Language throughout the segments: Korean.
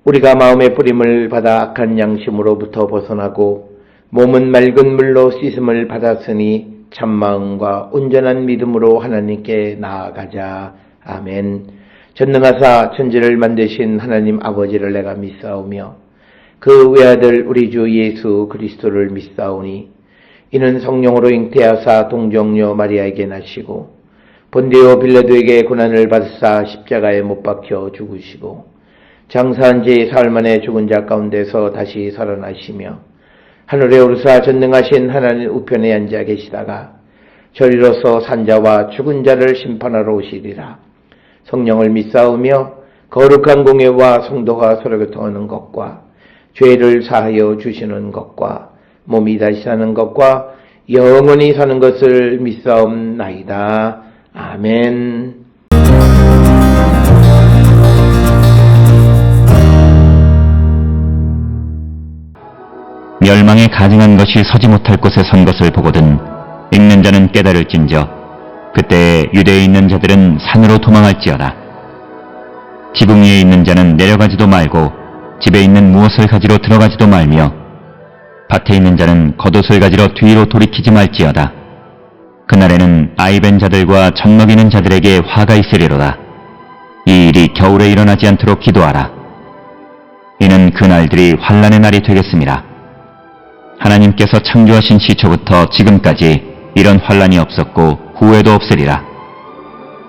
우리가 마음의 뿌림을 받아 악한 양심으로부터 벗어나고 몸은 맑은 물로 씻음을 받았으니 참마음과 온전한 믿음으로 하나님께 나아가자. 아멘. 전능하사 천지를 만드신 하나님 아버지를 내가 믿사오며 그 외아들 우리 주 예수 그리스도를 믿사오니 이는 성령으로 잉태하사 동정녀 마리아에게 나시고 본디오 빌라도에게 고난을 받으사 십자가에 못 박혀 죽으시고 장사한 지 사흘 만에 죽은 자 가운데서 다시 살아나시며 하늘에 오르사 전능하신 하나님 우편에 앉아 계시다가 저리로서 산자와 죽은 자를 심판하러 오시리라. 성령을 믿사오며 거룩한 공예와 성도가 서로 교통하는 것과 죄를 사하여 주시는 것과 몸이 다시 사는 것과 영원히 사는 것을 믿사옵나이다. 아멘. 멸망에 가증한 것이 서지 못할 곳에 선 것을 보거든 읽는 자는 깨달을진저 그때 유대에 있는 자들은 산으로 도망할지어다. 지붕 위에 있는 자는 내려가지도 말고 집에 있는 무엇을 가지러 들어가지도 말며 밭에 있는 자는 겉옷을 가지러 뒤로 돌이키지 말지어다. 그날에는 아이벤 자들과 젖 먹이는 자들에게 화가 있으리로다. 이 일이 겨울에 일어나지 않도록 기도하라. 이는 그날들이 환난의 날이 되겠습니다. 하나님께서 창조하신 시초부터 지금까지 이런 환난이 없었고 후에도 없으리라.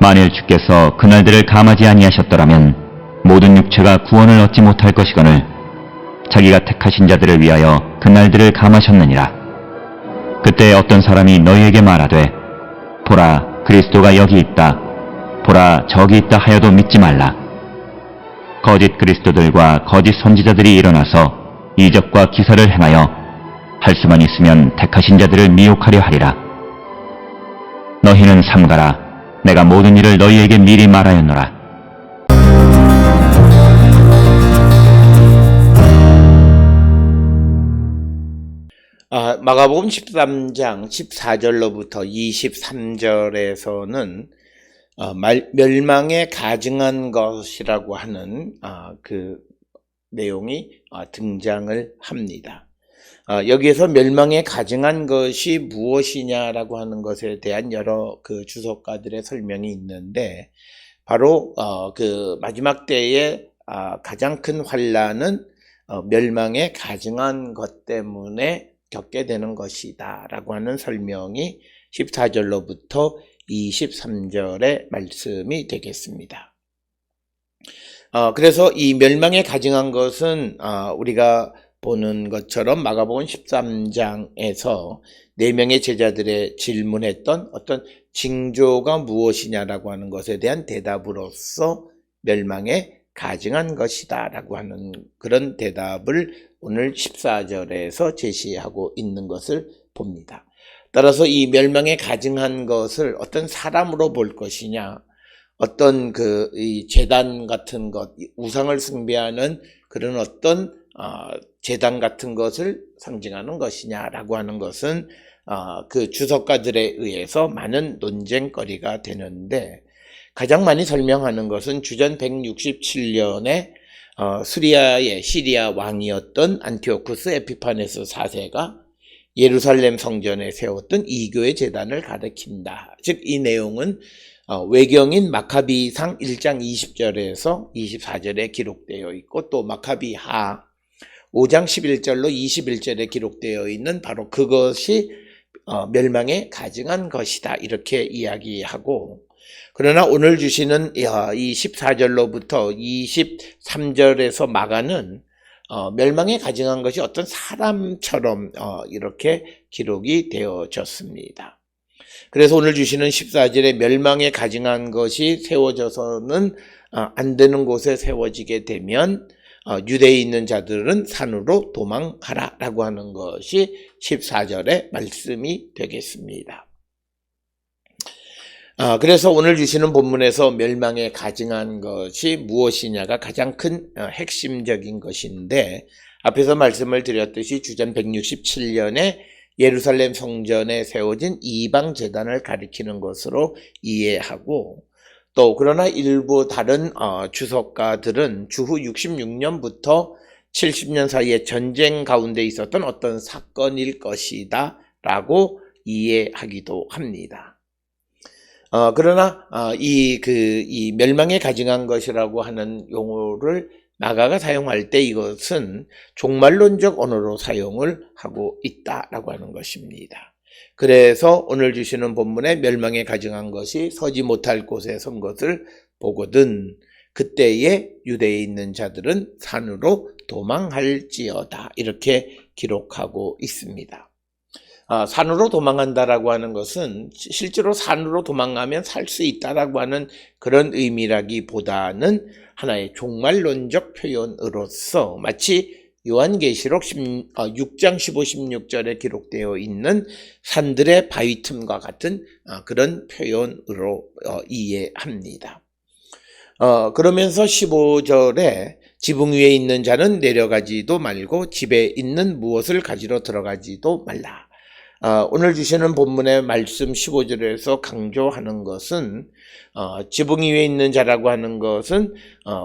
만일 주께서 그날들을 감하지 아니하셨더라면 모든 육체가 구원을 얻지 못할 것이거늘 자기가 택하신 자들을 위하여 그날들을 감하셨느니라. 그때 어떤 사람이 너희에게 말하되 보라 그리스도가 여기 있다 보라 저기 있다 하여도 믿지 말라. 거짓 그리스도들과 거짓 선지자들이 일어나서 이적과 기사를 행하여 할 수만 있으면 택하신 자들을 미혹하려 하리라. 너희는 삼가라. 내가 모든 일을 너희에게 미리 말하였노라. 마가복음 13장 14절로부터 23절에서는 멸망에 가증한 것이라고 하는 그 내용이 등장을 합니다. 여기에서 멸망에 가증한 것이 무엇이냐라고 하는 것에 대한 여러 그 주석가들의 설명이 있는데 바로 그 마지막 때에 가장 큰 환난은 멸망에 가증한 것 때문에 겪게 되는 것이다 라고 하는 설명이 14절로부터 23절의 말씀이 되겠습니다. 그래서 이 멸망에 가증한 것은 우리가 보는 것처럼 마가복음 13장에서 4명의 제자들의 질문했던 어떤 징조가 무엇이냐라고 하는 것에 대한 대답으로서 멸망에 가증한 것이다 라고 하는 그런 대답을 오늘 14절에서 제시하고 있는 것을 봅니다. 따라서 이 멸망에 가증한 것을 어떤 사람으로 볼 것이냐, 어떤 이 제단 같은 것, 우상을 숭배하는 그런 어떤 제단 같은 것을 상징하는 것이냐라고 하는 것은 그 주석가들에 의해서 많은 논쟁거리가 되는데 가장 많이 설명하는 것은 주전 167년에 수리아의 시리아 왕이었던 안티오쿠스 에피파네스 4세가 예루살렘 성전에 세웠던 이교의 제단을 가리킨다. 즉 이 내용은 외경인 마카비상 1장 20절에서 24절에 기록되어 있고 또 마카비하 5장 11절로 21절에 기록되어 있는 바로 그것이 멸망에 가증한 것이다 이렇게 이야기하고, 그러나 오늘 주시는 이 14절로부터 23절에서 마가는 멸망에 가증한 것이 어떤 사람처럼 이렇게 기록이 되어졌습니다. 그래서 오늘 주시는 14절에 멸망에 가증한 것이 세워져서는 안 되는 곳에 세워지게 되면 유대에 있는 자들은 산으로 도망하라 라고 하는 것이 14절의 말씀이 되겠습니다. 그래서 오늘 주시는 본문에서 멸망에 가증한 것이 무엇이냐가 가장 큰 핵심적인 것인데, 앞에서 말씀을 드렸듯이 주전 167년에 예루살렘 성전에 세워진 이방 제단을 가리키는 것으로 이해하고, 또 그러나 일부 다른 주석가들은 주후 66년부터 70년 사이에 전쟁 가운데 있었던 어떤 사건일 것이다 라고 이해하기도 합니다. 그러나 이 멸망에 가증한 것이라고 하는 용어를 나가가 사용할 때 이것은 종말론적 언어로 사용을 하고 있다라고 하는 것입니다. 그래서 오늘 주시는 본문에 멸망에 가증한 것이 서지 못할 곳에 선 것을 보거든 그때에 유대에 있는 자들은 산으로 도망할지어다 이렇게 기록하고 있습니다. 산으로 도망한다라고 하는 것은 실제로 산으로 도망가면 살 수 있다라고 하는 그런 의미라기보다는 하나의 종말론적 표현으로서 마치 요한계시록 6장 15, 16절에 기록되어 있는 산들의 바위 틈과 같은 그런 표현으로 이해합니다. 그러면서 15절에 지붕 위에 있는 자는 내려가지도 말고 집에 있는 무엇을 가지러 들어가지도 말라. 오늘 주시는 본문의 말씀 15절에서 강조하는 것은 지붕 위에 있는 자라고 하는 것은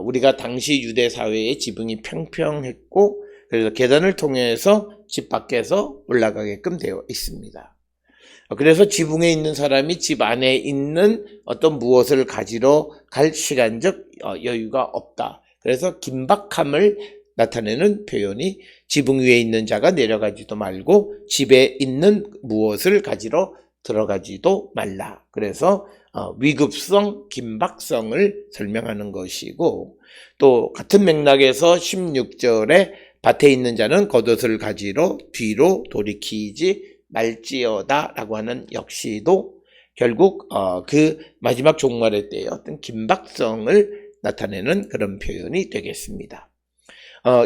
우리가 당시 유대 사회의 지붕이 평평했고 그래서 계단을 통해서 집 밖에서 올라가게끔 되어 있습니다. 그래서 지붕에 있는 사람이 집 안에 있는 어떤 무엇을 가지러 갈 시간적 여유가 없다. 그래서 긴박함을 나타내는 표현이 지붕 위에 있는 자가 내려가지도 말고 집에 있는 무엇을 가지러 들어가지도 말라. 그래서 위급성, 긴박성을 설명하는 것이고 또 같은 맥락에서 16절에 밭에 있는 자는 겉옷을 가지러 뒤로 돌이키지 말지어다 라고 하는 역시도 결국 그 마지막 종말의 때의 어떤 긴박성을 나타내는 그런 표현이 되겠습니다.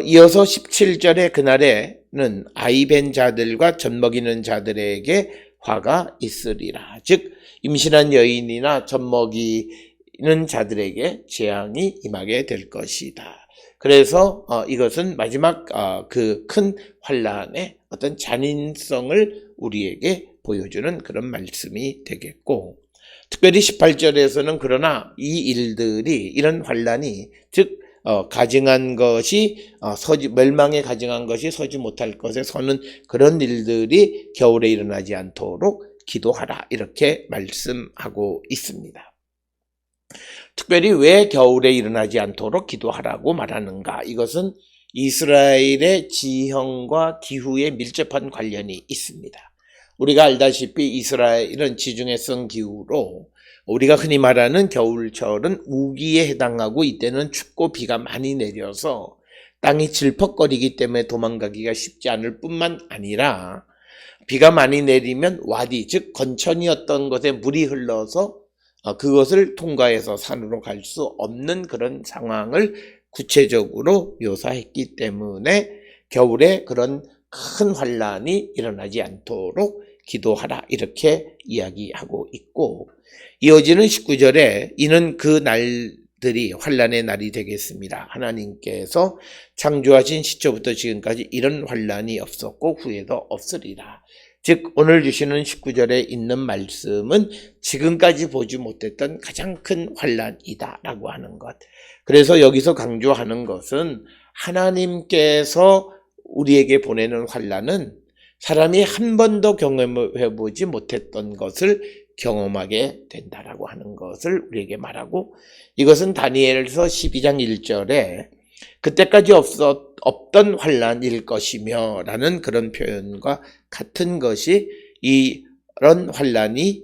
이어서 17절에 그날에는 아이 벤 자들과 젖먹이는 자들에게 화가 있으리라. 즉 임신한 여인이나 젖먹이는 자들에게 재앙이 임하게 될 것이다. 그래서 이것은 마지막 그 큰 환란의 어떤 잔인성을 우리에게 보여주는 그런 말씀이 되겠고 특별히 18절에서는 그러나 이 일들이 이런 환란이 즉 가증한 것이 멸망에 가증한 것이 서지 못할 것에 서는 그런 일들이 겨울에 일어나지 않도록 기도하라 이렇게 말씀하고 있습니다. 특별히 왜 겨울에 일어나지 않도록 기도하라고 말하는가? 이것은 이스라엘의 지형과 기후에 밀접한 관련이 있습니다. 우리가 알다시피 이스라엘은 지중해성 기후로 우리가 흔히 말하는 겨울철은 우기에 해당하고 이때는 춥고 비가 많이 내려서 땅이 질퍽거리기 때문에 도망가기가 쉽지 않을 뿐만 아니라 비가 많이 내리면 와디 즉 건천이었던 곳에 물이 흘러서 그것을 통과해서 산으로 갈 수 없는 그런 상황을 구체적으로 묘사했기 때문에 겨울에 그런 큰 환란이 일어나지 않도록 기도하라 이렇게 이야기하고 있고 이어지는 19절에 이는 그 날들이 환란의 날이 되겠습니다. 하나님께서 창조하신 시초부터 지금까지 이런 환란이 없었고 후에도 없으리라. 즉 오늘 주시는 19절에 있는 말씀은 지금까지 보지 못했던 가장 큰 환란이다 라고 하는 것. 그래서 여기서 강조하는 것은 하나님께서 우리에게 보내는 환란은 사람이 한 번도 경험해보지 못했던 것을 경험하게 된다라고 하는 것을 우리에게 말하고 이것은 다니엘서 12장 1절에 그때까지 없던 환란일 것이며 라는 그런 표현과 같은 것이 이런 환란이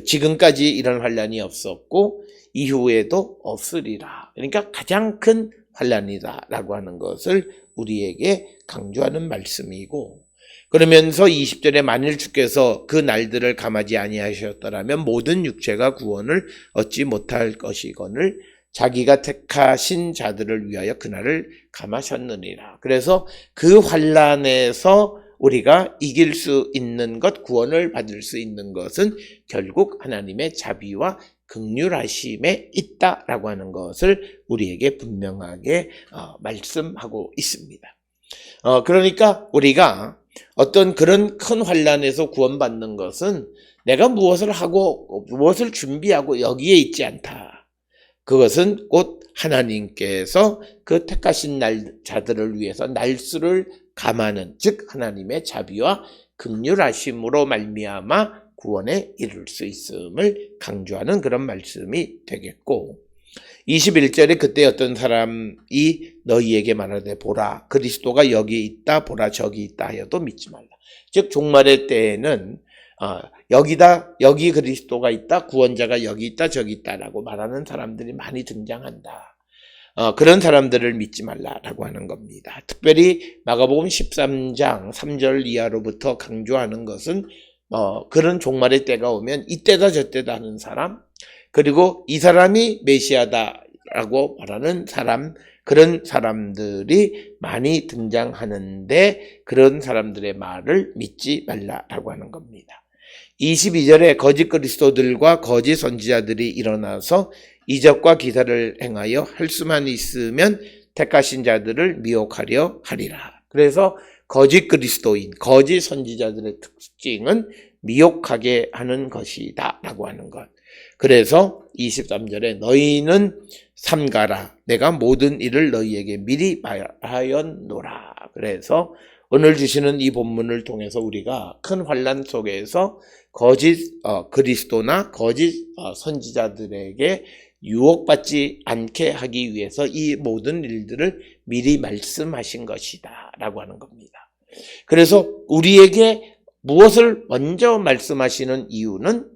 지금까지 이런 환란이 없었고 이후에도 없으리라. 그러니까 가장 큰 환란이다 라고 하는 것을 우리에게 강조하는 말씀이고 그러면서 20절에 만일 주께서 그 날들을 감하지 아니하셨더라면 모든 육체가 구원을 얻지 못할 것이거늘 자기가 택하신 자들을 위하여 그날을 감하셨느니라. 그래서 그 환란에서 우리가 이길 수 있는 것, 구원을 받을 수 있는 것은 결국 하나님의 자비와 긍휼하심에 있다라고 하는 것을 우리에게 분명하게 말씀하고 있습니다. 그러니까 우리가 어떤 그런 큰 환난에서 구원받는 것은 내가 무엇을 하고 무엇을 준비하고 여기에 있지 않다. 그것은 곧 하나님께서 그 택하신 자들을 위해서 날수를 감하는, 즉 하나님의 자비와 긍휼하심으로 말미암아 구원에 이를 수 있음을 강조하는 그런 말씀이 되겠고, 21절에 그때 어떤 사람이 너희에게 말하되 보라 그리스도가 여기 있다, 보라 저기 있다 하여도 믿지 말라. 즉 종말의 때에는 여기 그리스도가 있다, 구원자가 여기 있다 저기 있다라고 말하는 사람들이 많이 등장한다. 그런 사람들을 믿지 말라라고 하는 겁니다. 특별히 마가복음 13장 3절 이하로부터 강조하는 것은 그런 종말의 때가 오면 이때다 저때다 하는 사람, 그리고 이 사람이 메시아다라고 말하는 사람, 그런 사람들이 많이 등장하는데 그런 사람들의 말을 믿지 말라라고 하는 겁니다. 22절에 거짓 그리스도들과 거짓 선지자들이 일어나서 이적과 기사를 행하여 할 수만 있으면 택하신 자들을 미혹하려 하리라. 그래서 거짓 그리스도인, 거짓 선지자들의 특징은 미혹하게 하는 것이다 라고 하는 것. 그래서 23절에 너희는 삼가라 내가 모든 일을 너희에게 미리 말하였노라. 그래서 오늘 주시는 이 본문을 통해서 우리가 큰 환난 속에서 거짓 그리스도나 거짓 선지자들에게 유혹받지 않게 하기 위해서 이 모든 일들을 미리 말씀하신 것이다 라고 하는 겁니다. 그래서 우리에게 무엇을 먼저 말씀하시는 이유는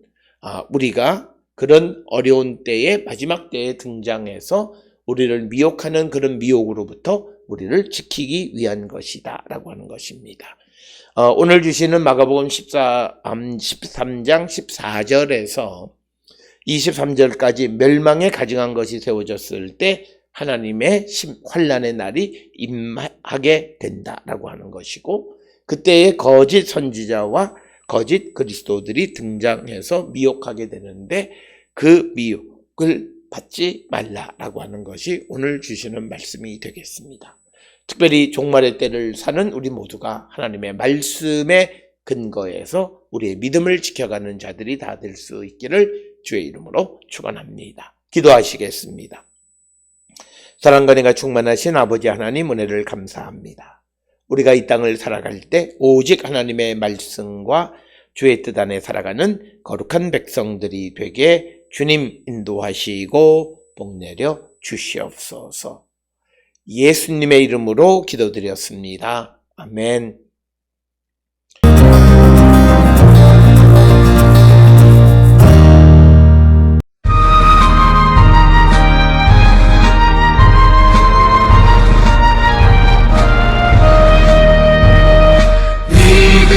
우리가 그런 어려운 때에, 마지막 때에 등장해서 우리를 미혹하는 그런 미혹으로부터 우리를 지키기 위한 것이다 라고 하는 것입니다. 오늘 주시는 마가복음 13장 14절에서 23절까지 멸망에 가증한 것이 세워졌을 때 하나님의 환난의 날이 임하게 된다라고 하는 것이고, 그때의 거짓 선지자와 거짓 그리스도들이 등장해서 미혹하게 되는데 그 미혹을 받지 말라라고 하는 것이 오늘 주시는 말씀이 되겠습니다. 특별히 종말의 때를 사는 우리 모두가 하나님의 말씀에 근거해서 우리의 믿음을 지켜가는 자들이 다 될 수 있기를 주의 이름으로 축원합니다. 기도하시겠습니다. 사랑과 은혜가 충만하신 아버지 하나님, 은혜를 감사합니다. 우리가 이 땅을 살아갈 때 오직 하나님의 말씀과 주의 뜻 안에 살아가는 거룩한 백성들이 되게 주님 인도하시고 복내려 주시옵소서. 예수님의 이름으로 기도드렸습니다. 아멘.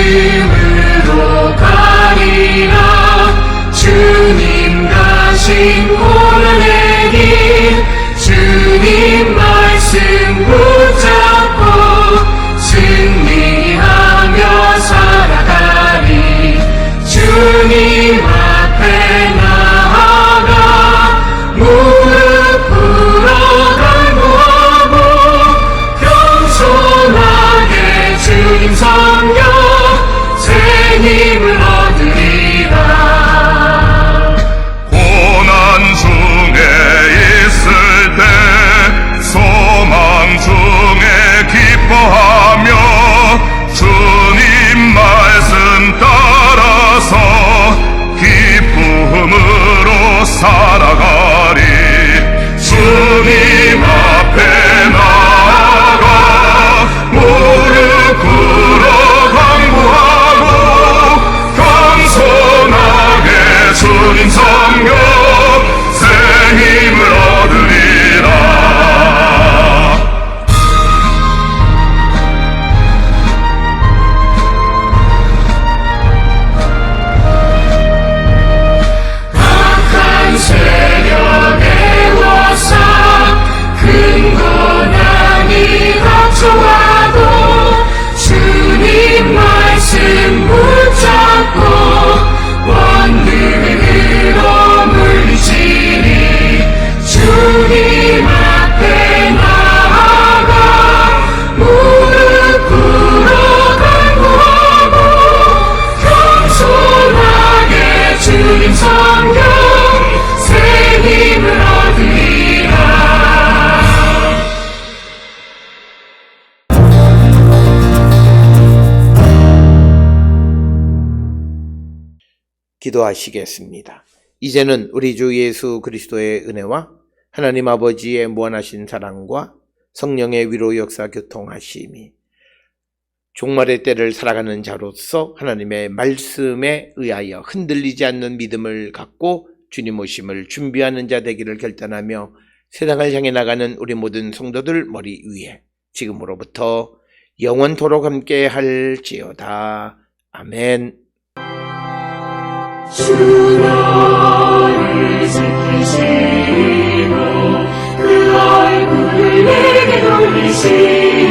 믿음으로 가리라. 주님 가신 고난의 길, 주님 말씀 붙잡고 승리 기도하시겠습니다. 이제는 우리 주 예수 그리스도의 은혜와 하나님 아버지의 무한하신 사랑과 성령의 위로 역사 교통하심이 종말의 때를 살아가는 자로서 하나님의 말씀에 의하여 흔들리지 않는 믿음을 갖고 주님 오심을 준비하는 자 되기를 결단하며 세상을 향해 나가는 우리 모든 성도들 머리 위에 지금으로부터 영원토록 함께 할지어다. 아멘. 주 나를 지키시고 그 얼굴을 내게 돌리시고